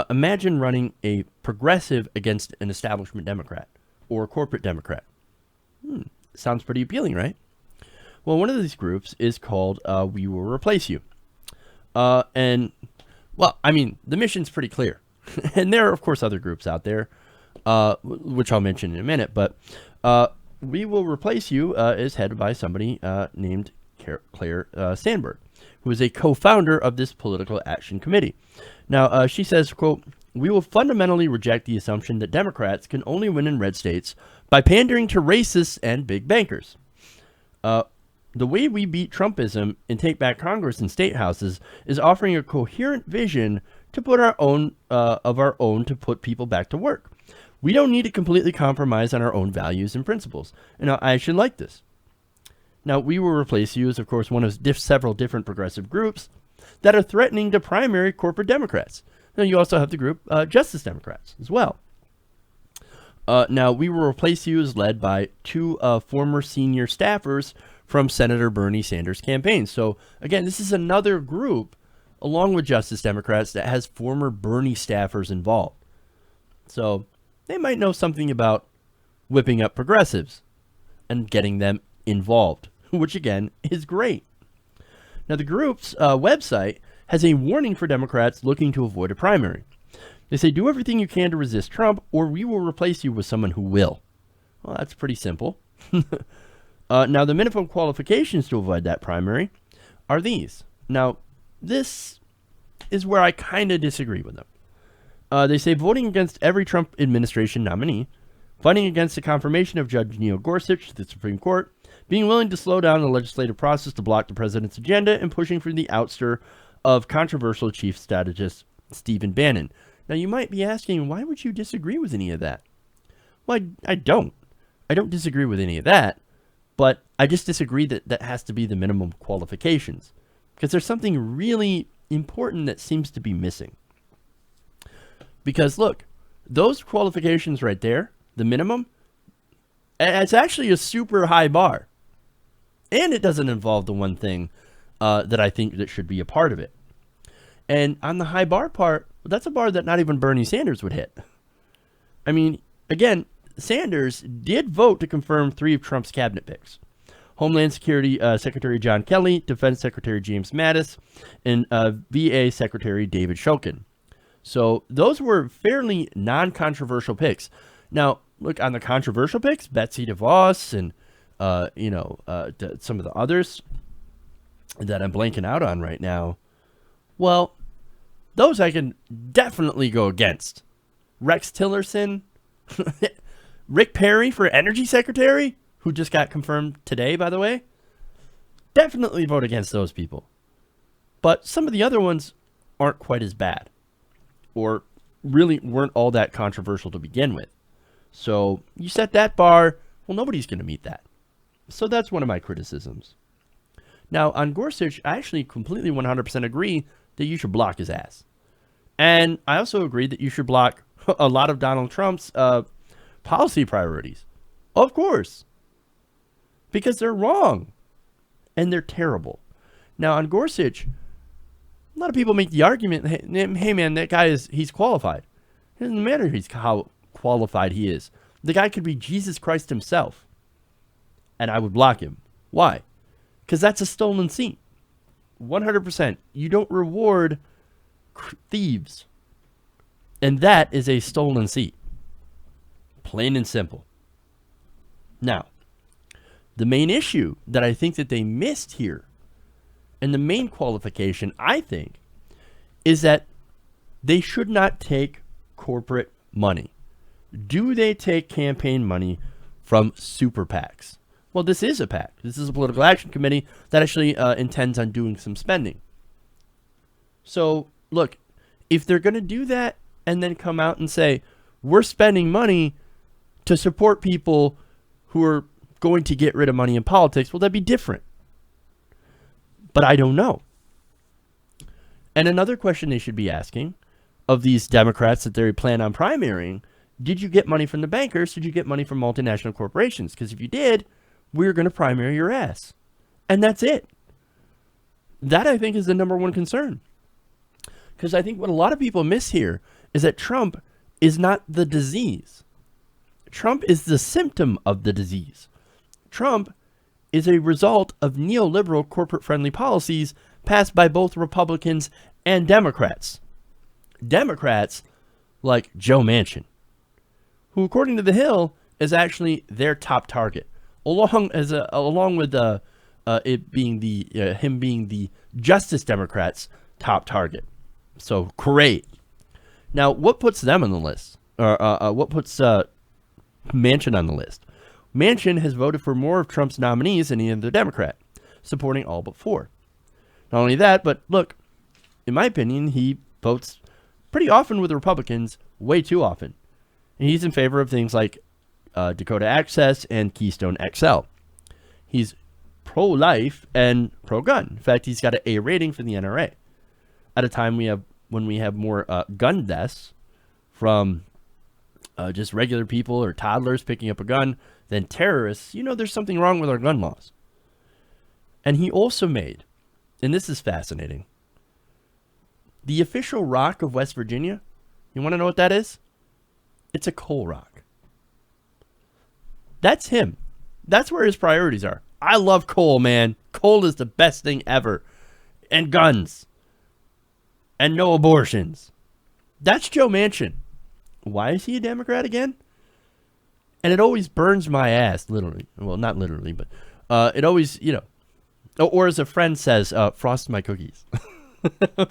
Imagine running a progressive against an establishment Democrat or a corporate Democrat. Sounds pretty appealing, right? Well, one of these groups is called We Will Replace You. And, well, I mean, the mission's pretty clear. And there are, of course, other groups out there, which I'll mention in a minute. But We Will Replace You is headed by somebody named Claire Sandberg, who is a co-founder of this political action committee. Now, she says, quote, "We will fundamentally reject the assumption that Democrats can only win in red states by pandering to racists and big bankers. The way we beat Trumpism and take back Congress and state houses is offering a coherent vision to put our own to put people back to work. We don't need to completely compromise on our own values and principles." And I actually like this. Now, We Will Replace You is, of course, one of several different progressive groups that are threatening to primary corporate Democrats. Now, you also have the group Justice Democrats as well. Now, We Will Replace You is led by two former senior staffers from Senator Bernie Sanders' campaign. So, again, this is another group, along with Justice Democrats, that has former Bernie staffers involved. So, they might know something about whipping up progressives and getting them involved, which, again, is great. Now, the group's website has a warning for Democrats looking to avoid a primary. They say, do everything you can to resist Trump, or we will replace you with someone who will. Well, that's pretty simple. Now, the minimum qualifications to avoid that primary are these. Now, this is where I kind of disagree with them. They say voting against every Trump administration nominee, fighting against the confirmation of Judge Neil Gorsuch to the Supreme Court, being willing to slow down the legislative process to block the president's agenda, and pushing for the ouster of controversial chief strategist Stephen Bannon. Now, you might be asking, why would you disagree with any of that? Well, I don't. I don't disagree with any of that, but I just disagree that that has to be the minimum qualifications, because there's something really important that seems to be missing. Because look, those qualifications right there, the minimum, it's actually a super high bar. And it doesn't involve the one thing that I think that should be a part of it. And on the high bar part, that's a bar that not even Bernie Sanders would hit. I mean, again, Sanders did vote to confirm 3 of Trump's cabinet picks. Homeland Security Secretary John Kelly, Defense Secretary James Mattis, and VA Secretary David Shulkin. So those were fairly non-controversial picks. Now, look, on the controversial picks, Betsy DeVos and, some of the others that I'm blanking out on right now, well, those I can definitely go against. Rex Tillerson, Rick Perry for Energy Secretary, who just got confirmed today, by the way. Definitely vote against those people. But some of the other ones aren't quite as bad, or really weren't all that controversial to begin with. So you set that bar, well, nobody's going to meet that. So that's one of my criticisms. Now, on Gorsuch, I actually completely 100% agree that you should block his ass. And I also agree that you should block a lot of Donald Trump's policy priorities. Of course. Because they're wrong. And they're terrible. Now, on Gorsuch, a lot of people make the argument, hey man, that guy he's qualified. It doesn't matter how qualified he is. The guy could be Jesus Christ himself. And I would block him. Why? Because that's a stolen seat. 100%. You don't reward thieves. And that is a stolen seat. Plain and simple. Now, the main issue that I think that they missed here, and the main qualification, I think, is that they should not take corporate money. Do they take campaign money from super PACs? Well, this is a PAC. This is a political action committee that actually intends on doing some spending. So, look, if they're going to do that and then come out and say, we're spending money to support people who are going to get rid of money in politics, well, that'd be different. But I don't know. And another question they should be asking of these Democrats that they plan on primarying, did you get money from the bankers? Did you get money from multinational corporations? Because if you did, we're going to primary your ass. And that's it. That, I think, is the number one concern. Because I think what a lot of people miss here is that Trump is not the disease. Trump is the symptom of the disease. Trump is a result of neoliberal corporate-friendly policies passed by both Republicans and Democrats. Democrats like Joe Manchin, who, according to The Hill, is actually their top target, along with it being him being the Justice Democrats' top target. So great. Now, what puts them on the list? What puts Manchin on the list? Manchin has voted for more of Trump's nominees than any other Democrat, supporting all but 4. Not only that, but look, in my opinion, he votes pretty often with the Republicans, way too often. And he's in favor of things like Dakota Access and Keystone XL. He's pro-life and pro-gun. In fact, he's got an A rating for the NRA. At a time when we have more gun deaths from just regular people or toddlers picking up a gun than terrorists, there's something wrong with our gun laws. And he also made, and this is fascinating, the official rock of West Virginia, you want to know what that is? It's a coal rock. That's him. That's where his priorities are. I love coal, man. Coal is the best thing ever. And guns. and no abortions. That's Joe Manchin. Why is he a Democrat again? And it always burns my ass, literally. Well, not literally, but it always, or as a friend says, frost my cookies.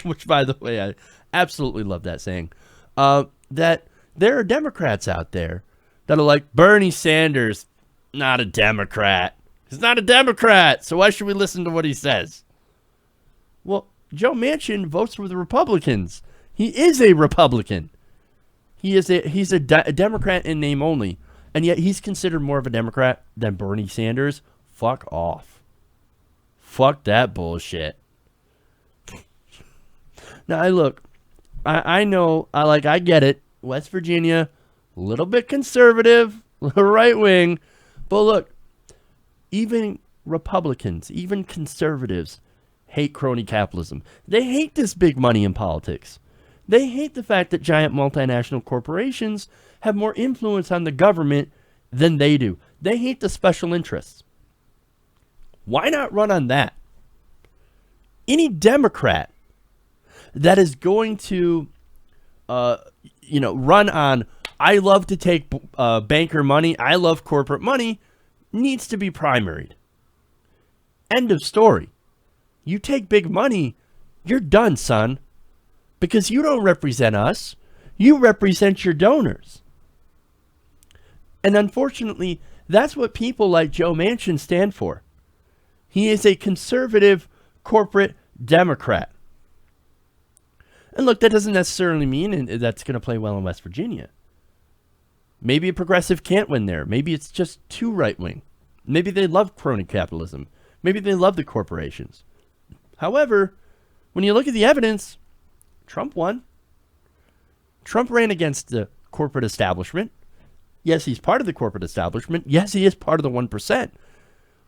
Which, by the way, I absolutely love that saying. That there are Democrats out there that are like, Bernie Sanders, not a Democrat. He's not a Democrat, so why should we listen to what he says? Well, Joe Manchin votes with the Republicans. He is a Republican. He's a Democrat in name only. And yet he's considered more of a Democrat than Bernie Sanders. Fuck off. Fuck that bullshit. Now, I know, I get it. West Virginia, a little bit conservative, a little right wing. But look, even Republicans, even conservatives hate crony capitalism. They hate this big money in politics. They hate the fact that giant multinational corporations have more influence on the government than they do. They hate the special interests. Why not run on that? Any Democrat that is going to, run on, I love to take banker money, I love corporate money, needs to be primaried. End of story. You take big money, you're done, son. Because you don't represent us. You represent your donors. And unfortunately, that's what people like Joe Manchin stand for. He is a conservative corporate Democrat. And look, that doesn't necessarily mean that's going to play well in West Virginia. Maybe a progressive can't win there. Maybe it's just too right-wing. Maybe they love crony capitalism. Maybe they love the corporations. However, when you look at the evidence, Trump won. Trump ran against the corporate establishment. Yes, he's part of the corporate establishment. Yes, he is part of the 1%.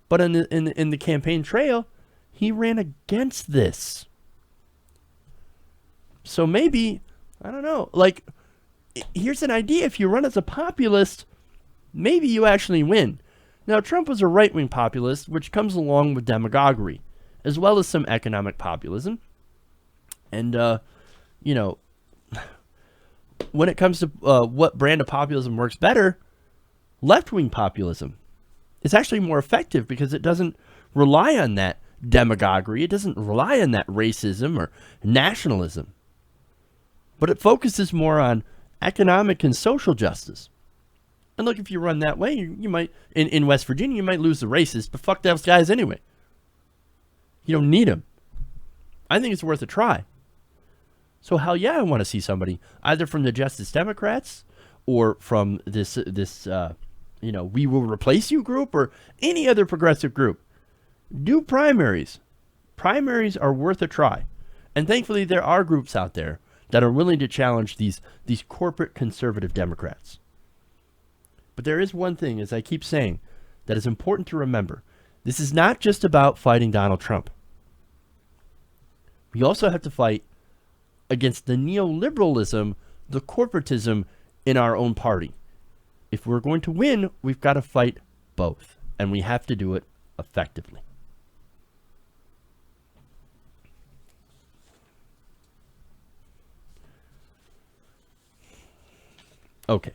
But in the campaign trail, he ran against this. So maybe, I don't know, here's an idea. If you run as a populist, maybe you actually win. Now, Trump was a right-wing populist, which comes along with demagoguery, as well as some economic populism. And, when it comes to what brand of populism works better, left-wing populism is actually more effective because it doesn't rely on that demagoguery. It doesn't rely on that racism or nationalism. But it focuses more on economic and social justice. And look, if you run that way, you might, in West Virginia, you might lose the racists, but fuck those guys anyway. You don't need them. I think it's worth a try. So hell yeah, I want to see somebody either from the Justice Democrats or from this We Will Replace You group or any other progressive group. Do primaries. Primaries are worth a try. And thankfully there are groups out there that are willing to challenge these corporate conservative Democrats. But there is one thing, as I keep saying, that is important to remember. This is not just about fighting Donald Trump. We also have to fight against the neoliberalism, the corporatism in our own party. If we're going to win, we've got to fight both, and we have to do it effectively. Okay.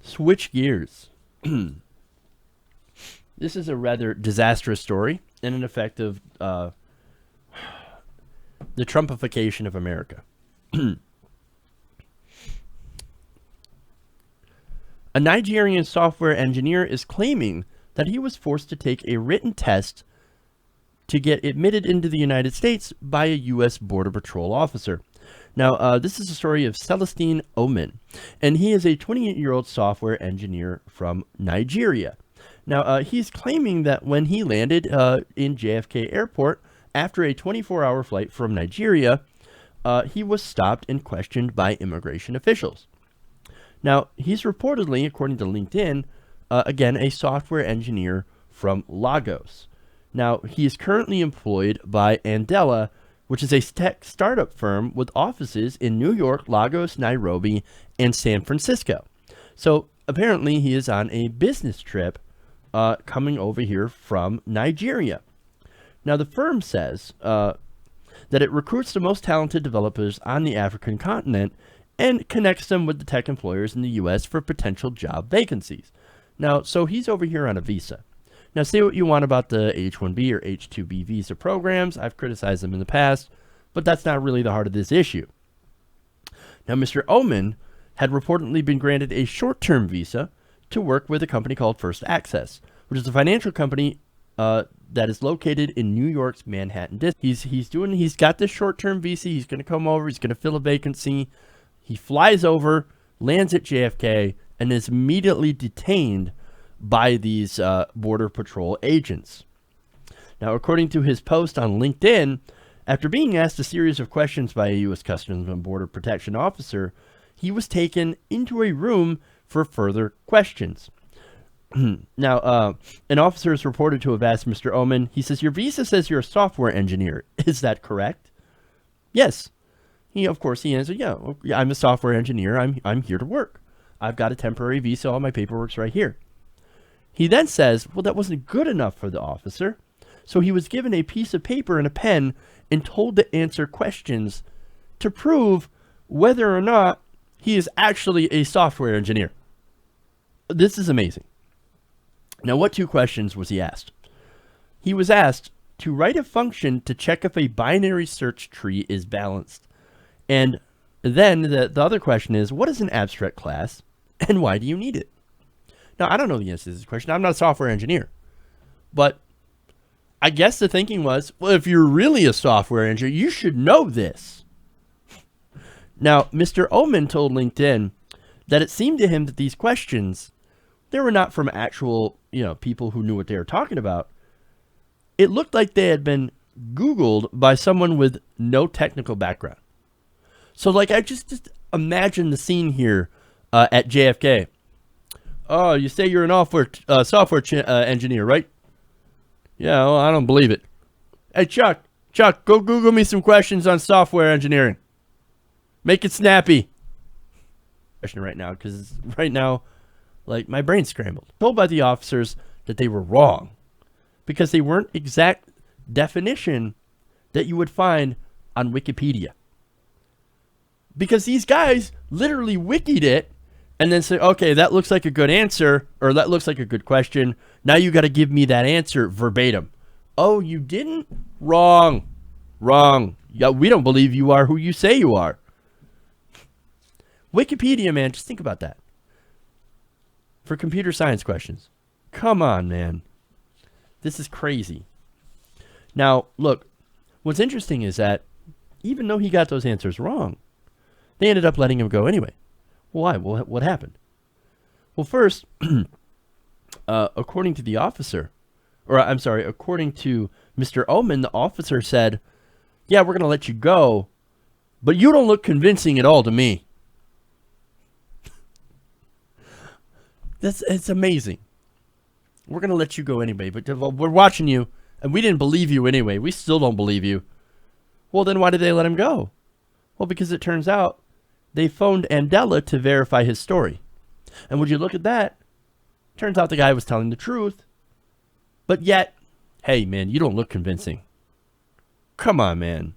Switch gears. This is a rather disastrous story and an effect of the Trumpification of America. A Nigerian software engineer is claiming that he was forced to take a written test to get admitted into the United States by a U.S. Border Patrol officer. Now, this is a story of Celestine Omen, and he is a 28-year-old software engineer from Nigeria. Now, he's claiming that when he landed in JFK Airport after a 24-hour flight from Nigeria, he was stopped and questioned by immigration officials. Now, he's reportedly, according to LinkedIn, again, a software engineer from Lagos. Now, he is currently employed by Andela, which is a tech startup firm with offices in New York, Lagos, Nairobi, and San Francisco. So, apparently, he is on a business trip coming over here from Nigeria. Now, the firm says that it recruits the most talented developers on the African continent and connects them with the tech employers in the U.S. for potential job vacancies. Now, so he's over here on a visa. Now, say what you want about the H-1B or H-2B visa programs. I've criticized them in the past, but that's not really the heart of this issue. Now, Mr. Oman had reportedly been granted a short-term visa to work with a company called First Access, which is a financial company that is located in New York's Manhattan district. He's got this short-term visa. He's going to come over. He's going to fill a vacancy. He flies over, lands at JFK, and is immediately detained by these Border Patrol agents. Now, according to his post on LinkedIn, after being asked a series of questions by a U.S. Customs and Border Protection officer, he was taken into a room for further questions. Now, an officer is reported to have asked Mr. Oman, he says, "Your visa says you're a software engineer. Is that correct?" "Yes." Of course, he answered, yeah, I'm a software engineer. I'm here to work. I've got a temporary visa. All my paperwork's right here." He then says, well, that wasn't good enough for the officer. So he was given a piece of paper and a pen and told to answer questions to prove whether or not he is actually a software engineer. This is amazing. Now, what 2 questions was he asked? He was asked to write a function to check if a binary search tree is balanced. And then the other question is, what is an abstract class and why do you need it? Now, I don't know the answer to this question. I'm not a software engineer. But I guess the thinking was, well, if you're really a software engineer, you should know this. Now, Mr. Oman told LinkedIn that it seemed to him that these questions, they were not from actual, people who knew what they were talking about. It looked like they had been Googled by someone with no technical background. So, like, I just imagine the scene here at JFK. "Oh, you say you're an software engineer, right?" "Yeah, well, I don't believe it." "Hey, Chuck, go Google me some questions on software engineering. Make it snappy." Question right now, because right now, like, my brain's scrambled. Told by the officers that they were wrong because they weren't exact definition that you would find on Wikipedia. Because these guys literally wikied it and then say, okay, that looks like a good answer, or that looks like a good question. Now you got to give me that answer verbatim. "Oh, you didn't? Wrong. Yeah, we don't believe you are who you say you are." Wikipedia, man, just think about that. For computer science questions. Come on, man. This is crazy. Now, look, what's interesting is that even though he got those answers wrong, they ended up letting him go anyway. Why? Well, what happened? Well, first, according to the officer, according to Mr. Oman, the officer said, "Yeah, we're going to let you go, but you don't look convincing at all to me." It's amazing. "We're going to let you go anyway, but we're watching you, and we didn't believe you anyway. We still don't believe you." Well, then why did they let him go? Well, because it turns out they phoned Andela to verify his story. And would you look at that? Turns out the guy was telling the truth. But yet, hey, man, you don't look convincing. Come on, man.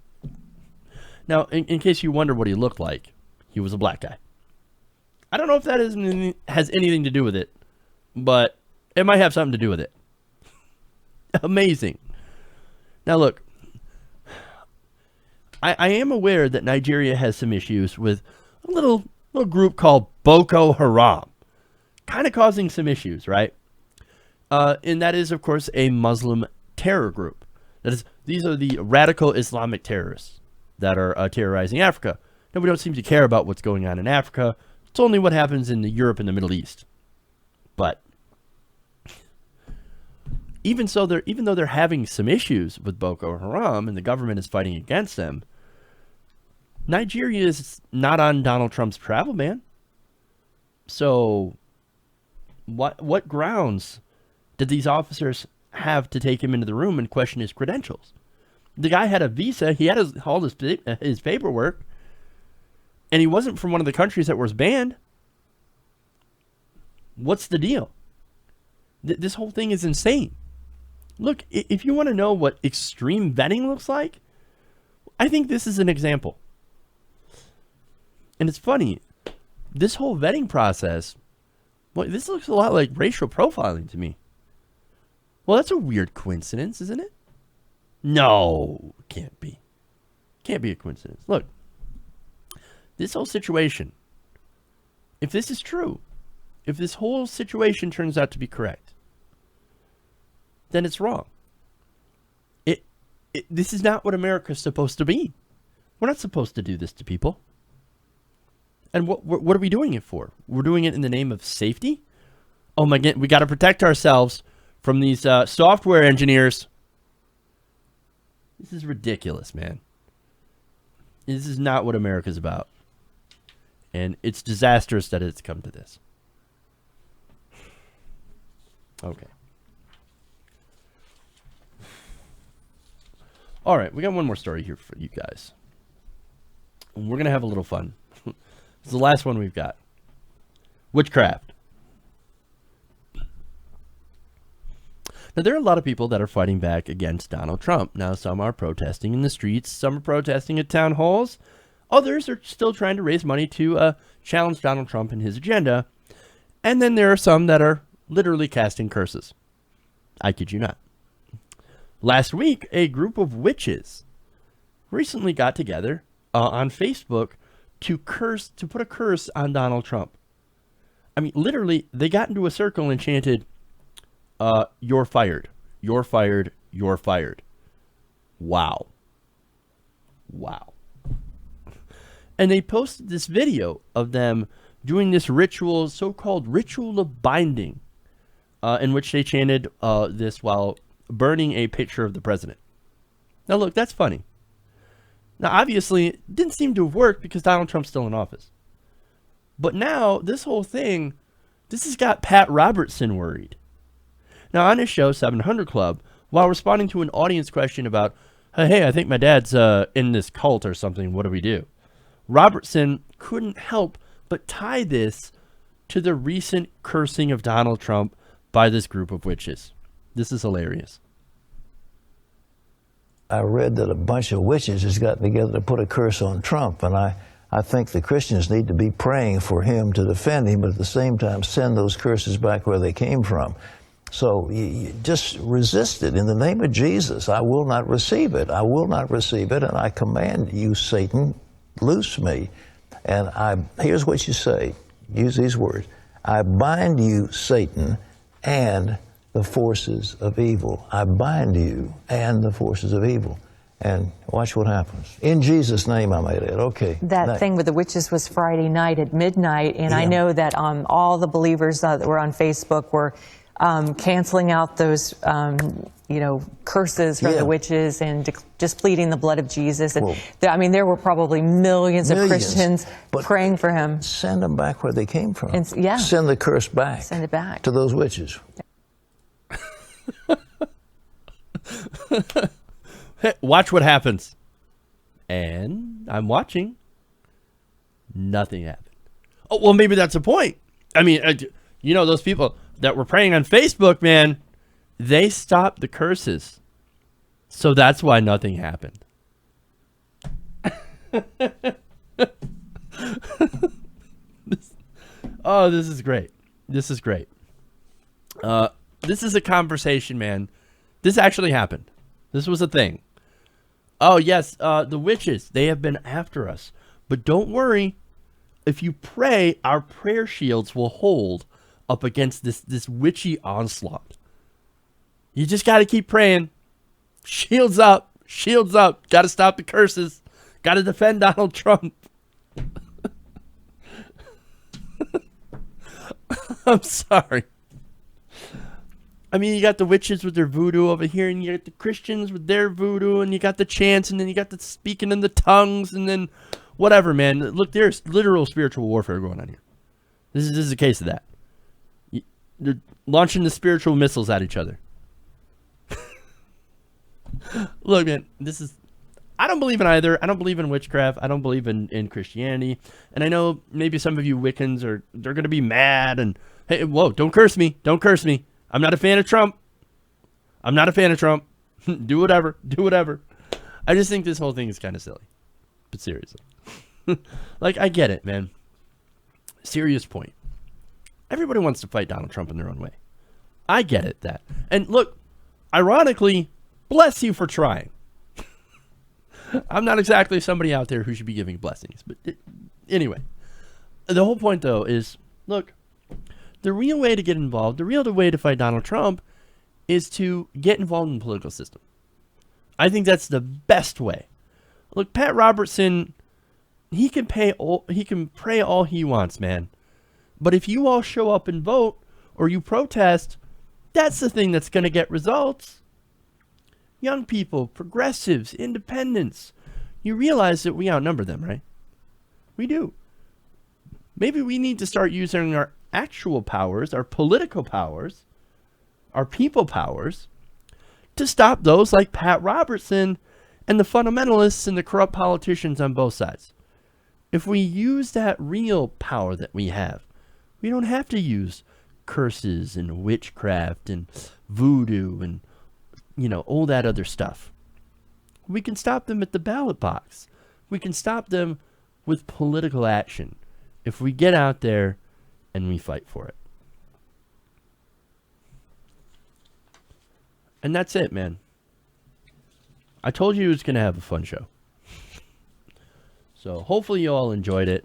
Now, in case you wonder what he looked like, he was a black guy. I don't know if that has anything to do with it, but it might have something to do with it. Amazing. Now, look, I am aware that Nigeria has some issues with a little group called Boko Haram, kind of causing some issues, right? And that is, of course, a Muslim terror group. These are the radical Islamic terrorists that are terrorizing Africa. Now, we don't seem to care about what's going on in Africa. It's only what happens in Europe and the Middle East. But even though they're having some issues with Boko Haram and the government is fighting against them, Nigeria is not on Donald Trump's travel ban. So what grounds did these officers have to take him into the room and question his credentials? The guy had a visa. He had all his paperwork. And he wasn't from one of the countries that was banned. What's the deal? This whole thing is insane. Look, if you want to know what extreme vetting looks like, I think this is an example. And it's funny, this whole vetting process, well, this looks a lot like racial profiling to me. Well, that's a weird coincidence, isn't it? No, it can't be. Can't be a coincidence. Look, this whole situation, if this is true, if this whole situation turns out to be correct, then it's wrong. This is not what America's supposed to be. We're not supposed to do this to people. And what are we doing it for? We're doing it in the name of safety? Oh my God, we got to protect ourselves from these software engineers. This is ridiculous, man. This is not what America's about. And it's disastrous that it's come to this. Okay. All right, we got one more story here for you guys. And we're going to have a little fun. It's the last one we've got. Witchcraft. Now, there are a lot of people that are fighting back against Donald Trump. Now, some are protesting in the streets. Some are protesting at town halls. Others are still trying to raise money to challenge Donald Trump and his agenda. And then there are some that are literally casting curses. I kid you not. Last week, a group of witches recently got together on Facebook to put a curse on Donald Trump. I mean, literally, they got into a circle and chanted, "You're fired. You're fired. You're fired." Wow. Wow. And they posted this video of them doing this ritual, so-called ritual of binding, in which they chanted this while burning a picture of the president. Now, look, that's funny. Now, obviously, it didn't seem to have worked because Donald Trump's still in office. But now, this whole thing, this has got Pat Robertson worried. Now, on his show, 700 Club, while responding to an audience question about, hey, I think my dad's in this cult or something, what do we do? Robertson couldn't help but tie this to the recent cursing of Donald Trump by this group of witches. This is hilarious. I read that a bunch of witches has gotten together to put a curse on Trump, and I think the Christians need to be praying for him to defend him, but at the same time send those curses back where they came from. So you just resist it in the name of Jesus. I will not receive it. I will not receive it, and I command you, Satan, loose me. And here's what you say. Use these words. I bind you, Satan, and the forces of evil. I bind you and the forces of evil. And watch what happens. In Jesus' name I made it. Okay. That thing with the witches was Friday night at midnight, and I know that all the believers that were on Facebook were canceling out those, curses from the witches and just pleading the blood of Jesus. And there were probably millions of Christians praying for him. Send them back where they came from. And, send the curse back. Send it back to those witches. Hey, watch what happens. And I'm watching. Nothing happened. Oh, well, maybe that's the point. I mean, those people that were praying on Facebook, man, they stopped the curses. So that's why nothing happened. This is great. This is great. This is a conversation, man. This actually happened. This was a thing. Oh, yes, the witches, they have been after us. But don't worry. If you pray, our prayer shields will hold up against this witchy onslaught. You just got to keep praying. Shields up. Shields up. Got to stop the curses. Got to defend Donald Trump. I'm sorry. I mean, you got the witches with their voodoo over here, and you got the Christians with their voodoo, and you got the chants, and then you got the speaking in the tongues, and then whatever, man. Look, there's literal spiritual warfare going on here. This is a case of that. They're launching the spiritual missiles at each other. Look, man, I don't believe in either. I don't believe in witchcraft. I don't believe in Christianity. And I know maybe some of you Wiccans they're going to be mad and, hey, whoa, don't curse me. Don't curse me. I'm not a fan of Trump. I'm not a fan of Trump. Do whatever. Do whatever. I just think this whole thing is kind of silly. But seriously. Like, I get it, man. Serious point. Everybody wants to fight Donald Trump in their own way. I get it, that. And look, ironically, bless you for trying. I'm not exactly somebody out there who should be giving blessings. But anyway, the whole point, though, is, look, the real way to get involved, the real way to fight Donald Trump is to get involved in the political system. I think that's the best way. Look, Pat Robertson, he can pray all he wants, man. But if you all show up and vote or you protest, that's the thing that's going to get results. Young people, progressives, independents, you realize that we outnumber them, right? We do. Maybe we need to start using our actual powers, our political powers, our people powers, to stop those like Pat Robertson and the fundamentalists and the corrupt politicians on both sides. If we use that real power that we have, we don't have to use curses and witchcraft and voodoo and, all that other stuff. We can stop them at the ballot box. We can stop them with political action if we get out there and we fight for it. And that's it, man. I told you it was going to have a fun show. So hopefully you all enjoyed it.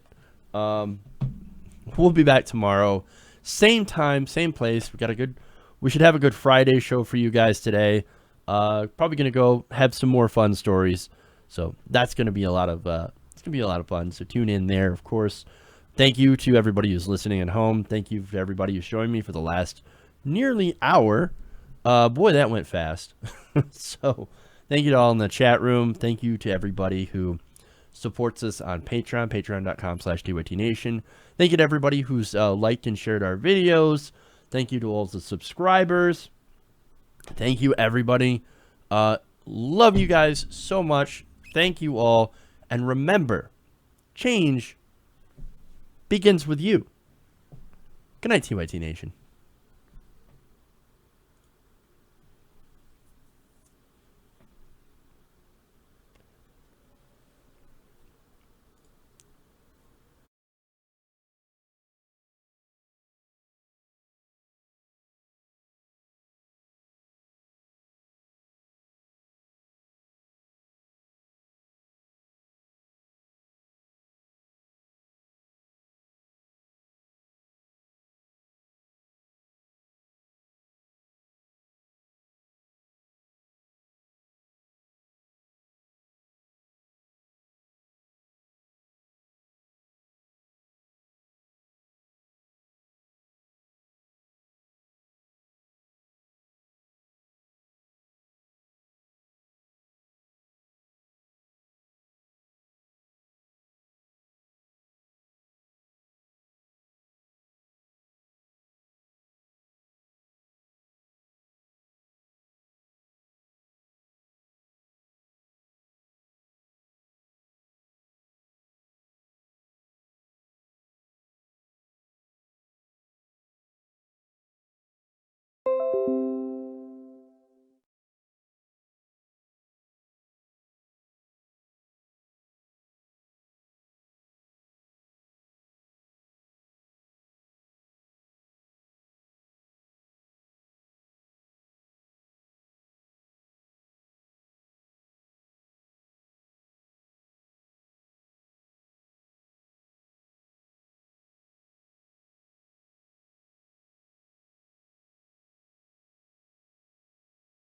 We'll be back tomorrow. Same time, same place. We should have a good Friday show for you guys today. Probably gonna go have some more fun stories. So that's gonna be a lot of fun. So tune in there, of course. Thank you to everybody who's listening at home. Thank you to everybody who's joined me for the last nearly hour. Boy, that went fast. So thank you to all in the chat room. Thank you to everybody who supports us on Patreon, patreon.com/TYTNation. Thank you to everybody who's liked and shared our videos. Thank you to all the subscribers. Thank you, everybody. Love you guys so much. Thank you all. And remember, change begins with you. Good night, TYT Nation.